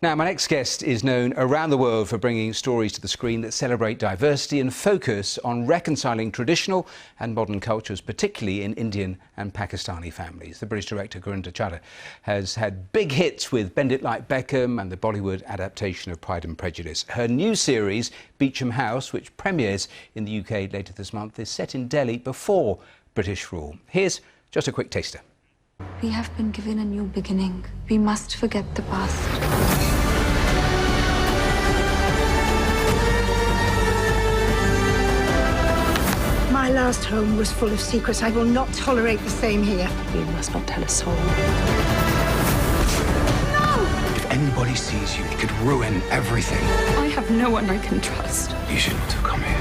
Now, my next guest is known around the world for bringing stories to the screen that celebrate diversity and focus on reconciling traditional and modern cultures, particularly in Indian and Pakistani families. The British director Gurinder Chadha has had big hits with Bend It Like Beckham and the Bollywood adaptation of Pride and Prejudice. Her new series, Beecham House, which premieres in the UK later this month, is set in Delhi before British rule. Here's just a quick taster. We have been given a new beginning. We must forget the past. My last home was full of secrets. I will not tolerate the same here. You must not tell a soul. No! If anybody sees you, it could ruin everything. I have no one I can trust. You should not have come here.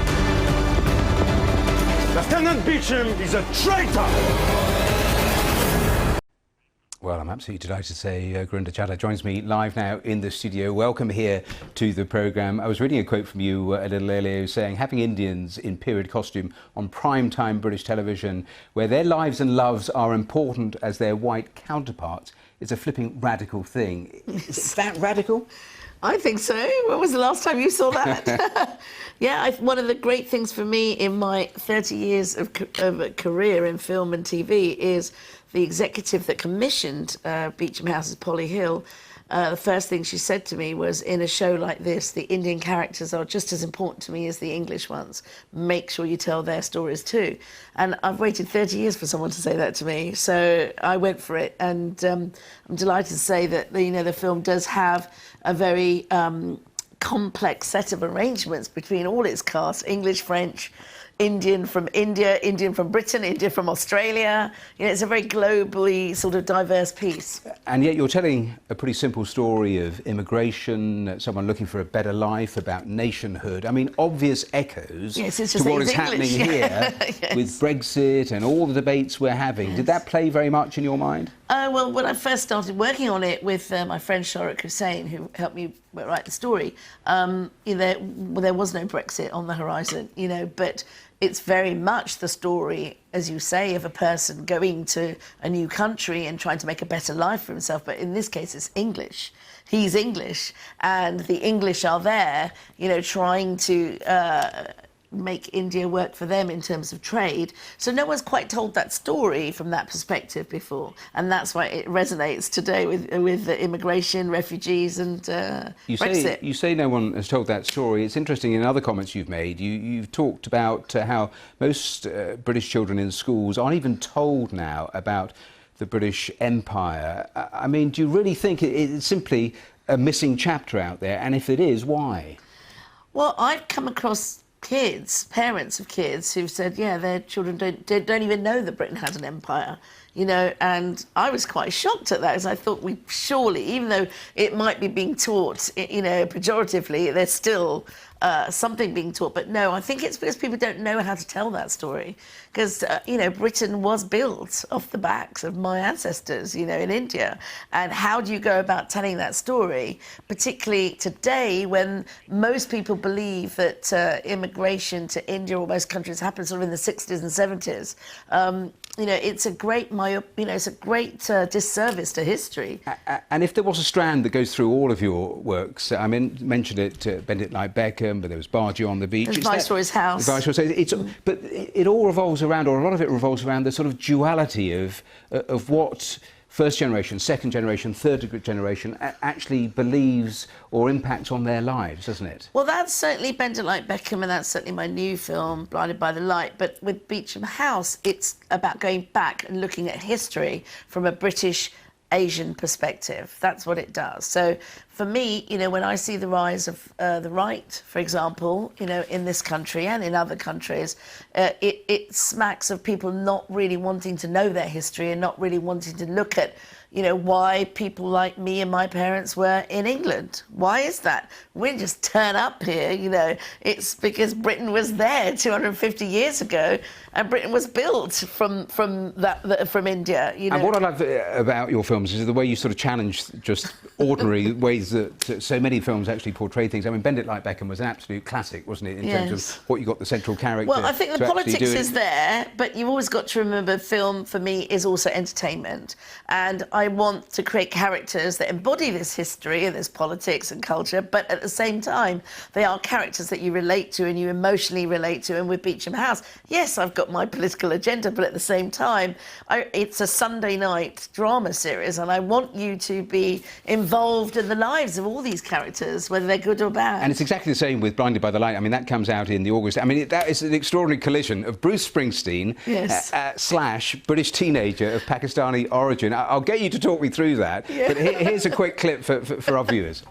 Lieutenant Beecham is a traitor! Well, I'm absolutely delighted to say Gurinder Chadha joins me live now in the studio. Welcome here to the programme. I was reading a quote from you a little earlier saying having Indians in period costume on prime-time British television where their lives and loves are important as their white counterparts is a flipping radical thing. Is that radical? I think so. When was the last time you saw that? Yeah, one of the great things for me in my 30 years of career in film and TV is the executive that commissioned Beecham House's Polly Hill. The first thing she said to me was, in a show like this, the Indian characters are just as important to me as the English ones. Make sure you tell their stories too. And I've waited 30 years for someone to say that to me, so I went for it. And I'm delighted to say that the film does have a very complex set of arrangements between all its cast, English, French, Indian from India, Indian from Britain, India from Australia. It's a very globally sort of diverse piece. And yet you're telling a pretty simple story of immigration, someone looking for a better life, about nationhood. I mean, obvious echoes to what is happening here yes. with Brexit and all the debates we're having. Yes. Did that play very much in your mind? Well, when I first started working on it with my friend Shahrukh Hussain, who helped me write the story, there was no Brexit on the horizon, but it's very much the story, as you say, of a person going to a new country and trying to make a better life for himself. But in this case, it's English. He's English, and the English are there, trying to make India work for them in terms of trade. So no one's quite told that story from that perspective before, and that's why it resonates today with immigration, refugees, and Brexit. You say no one has told that story. It's interesting, in other comments you've made, you've talked about how most British children in schools aren't even told now about the British Empire. I mean, do you really think it's simply a missing chapter out there? And if it is, why? Well, I've come across parents of kids who've said, yeah, their children don't even know that Britain had an empire, and I was quite shocked at that, because I thought we surely, even though it might be being taught, pejoratively, there's still something being taught. But no, I think it's because people don't know how to tell that story, because, Britain was built off the backs of my ancestors, in India. And how do you go about telling that story, particularly today when most people believe that immigration to India or most countries happened sort of in the 60s and 70s? It's a great disservice to history. And if there was a strand that goes through all of your works, I mentioned it, Bend It Like Beckham, but there was Bargee on the Beach. There's Viceroy's House. But it all revolves around, or a lot of it revolves around, the sort of duality of what first generation, second generation, third generation actually believes or impacts on their lives, doesn't it? Well, that's certainly Bend It Like Beckham, and that's certainly my new film, Blinded by the Light. But with Beecham House, it's about going back and looking at history from a British Asian perspective. That's what it does. So for me, when I see the rise of the right, for example, in this country and in other countries, it smacks of people not really wanting to know their history and not really wanting to look at why people like me and my parents were in England. Why is that? We didn't just turn up here, It's because Britain was there 250 years ago, and Britain was built from India. And what I love about your films is the way you sort of challenge just ordinary ways that so many films actually portray things. I mean, Bend It Like Beckham was an absolute classic, wasn't it, in terms of what you got the central character. Well, I think the politics is there, but you've always got to remember film, for me, is also entertainment. And I want to create characters that embody this history and this politics and culture, but at the same time, they are characters that you relate to and you emotionally relate to. And with Beecham House, yes, I've got my political agenda, but at the same time, it's a Sunday night drama series, and I want you to be involved in the lives of all these characters, whether they're good or bad. And it's exactly the same with Blinded by the Light. I mean, that comes out in the August. I mean, that is an extraordinary collision of Bruce Springsteen slash British teenager of Pakistani origin. I'll get you to talk me through that, but here's a quick clip for our viewers.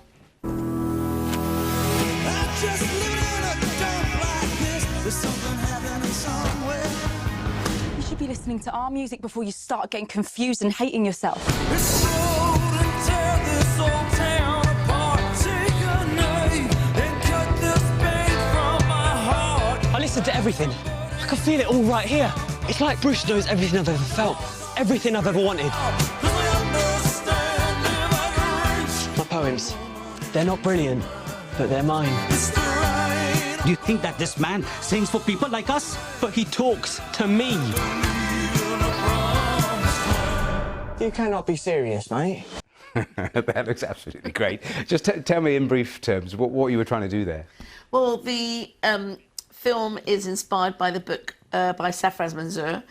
You should be listening to our music before you start getting confused and hating yourself. I listen to everything. I can feel it all right here. It's like Bruce knows everything I've ever felt, everything I've ever wanted. My poems, they're not brilliant, but they're mine. Do you think that this man sings for people like us? But he talks to me. You cannot be serious, mate. That looks absolutely great. Just tell me in brief terms what you were trying to do there. Well, the film is inspired by the book by Safraz Manzoor,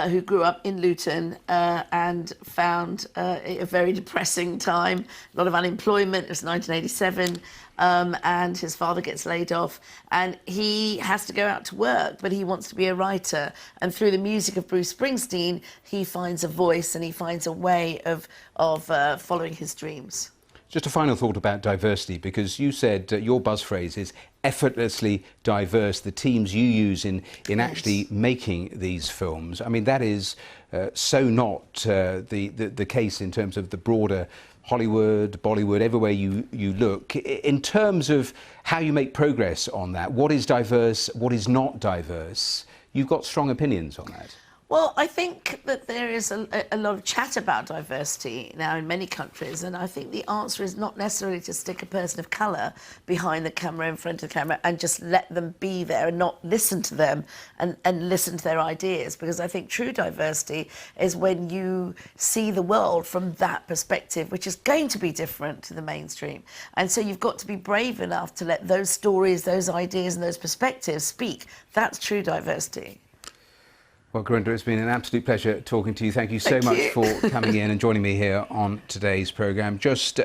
who grew up in Luton and found a very depressing time, a lot of unemployment. It was 1987, and his father gets laid off, and he has to go out to work, but he wants to be a writer. And through the music of Bruce Springsteen, he finds a voice and he finds a way of following his dreams. Just a final thought about diversity, because you said your buzz phrase is effortlessly diverse, the teams you use in actually making these films. I mean, that is so not the case in terms of the broader Hollywood, Bollywood, everywhere you look. In terms of how you make progress on that, what is diverse, what is not diverse, you've got strong opinions on that. Well, I think that there is a lot of chat about diversity now in many countries, and I think the answer is not necessarily to stick a person of colour behind the camera, in front of the camera, and just let them be there and not listen to them and listen to their ideas, because I think true diversity is when you see the world from that perspective, which is going to be different to the mainstream. And so you've got to be brave enough to let those stories, those ideas and those perspectives speak. That's true diversity. Well, Gurinder, it's been an absolute pleasure talking to you. Thank you so much for coming in and joining me here on today's programme. Just